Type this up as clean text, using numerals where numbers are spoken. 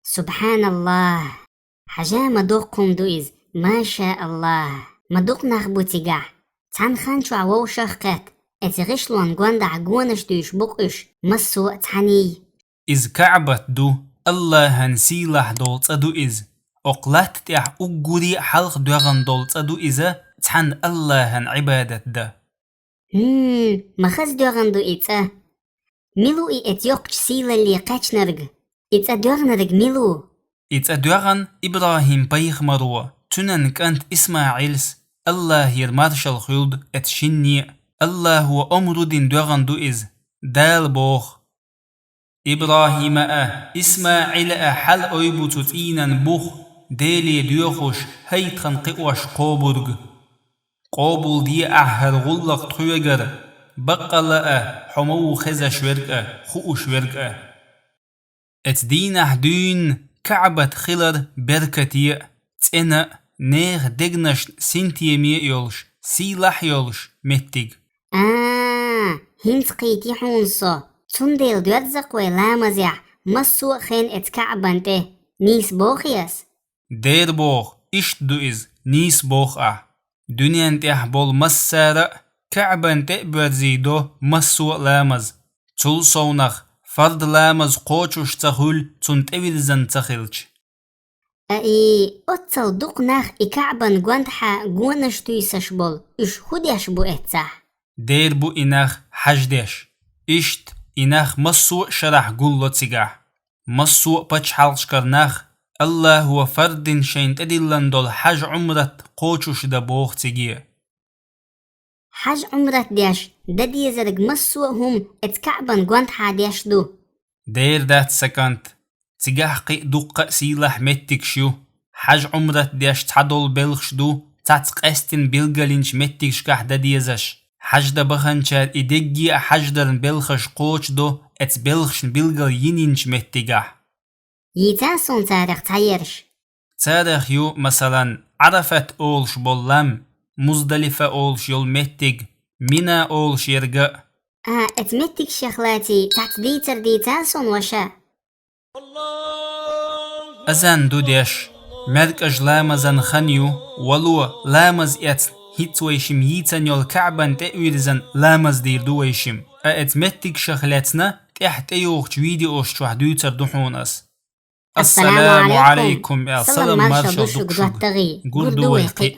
سبحان الله. حاجة مدوقكم دويز ما شاء الله. مدوق نخبوتيقع تان خانشو عوو شخقات اتغشلوان قواند عقوانش دويش بقش مسو تحني إز كعبت دو الله هنسيلح دولت أدو إز أقلات تيح أقوري حلق دوغن دولت أدو إزا تحن الله هن عبادت ده مخز دوغن دو إتا ميلو إي اتيوقش سيلا اللي قاچ نرق إتا دوغن نرق ميلو إتا دوغن إبراهيم بيخ مروة تنن كانت إسماعيلس الله يرمارشل خيولد اتشني الله هو أمرودين دوغن دو إز دال بوخ إبراهيم إسماعيل حل أيبوتوت إينان بوخ ديلي دوخوش هيتخن قوش قوبرغ قوبل دي هرغلق طويغر بقل حمو خزش ورق خوش ورق ات دينح دين كعبة خلر بركتي تسنة نيغ دقنش سنتيمي يولش سيلح يولش متق هنس قيتي حونسو تنديل دواتزق ويلامزيع مسو خين ات كعبانته نيس بوخيس دير بوخ إشت دو إز نيس بوخ دنيان تيح بول مسارة كعبان تقبرزيدو مسو لامز تول صونخ فرد لامز قوچوش تخول تنت اويلزن تخلش أتصل دقناخ كعبان قوانتحا قوانش تويسش بول إش خوديش بو اتسح دير بو إناخ حجدش إشت إناخ مسو شرح قولو تسيقح مسو بچ حلش کرناخ الله هو فرد شين تدلن دول حج عمرت قوچوش دا بوخ تيجي حج عمرت ديش دادي زرق مسو هم اتكعبن قوانت حاديش دو دير دات سكنت تيجح قي دقة سيلح متك شو حج عمرت ديش تعدول بلخش دو تاتق استن بلغلينش متك شكح دادي زش حج دا بخنشار إدقي حج درن بلخش قوچ دو ات بلخش بلغل ينينش متقح يتاسون تاريخ تايرش تاريخ يو مثلا عرفت أولش بولام مزدلفة أولش يول متق منا أولش يرقى اتمتك شخلاتي تحت ديتر ديتاسون وشا أزان دو ديش مرك أجلامزن خنيو ولو لامز ات هيتويشم يتن يول كعبان تأويرزن لامز دير دويشم اتمتك شخلاتنا تحت ايوخ فيديوش شوح ديتر دحونس السلام عليكم يا سلام مرشد دقشق قردو ويقي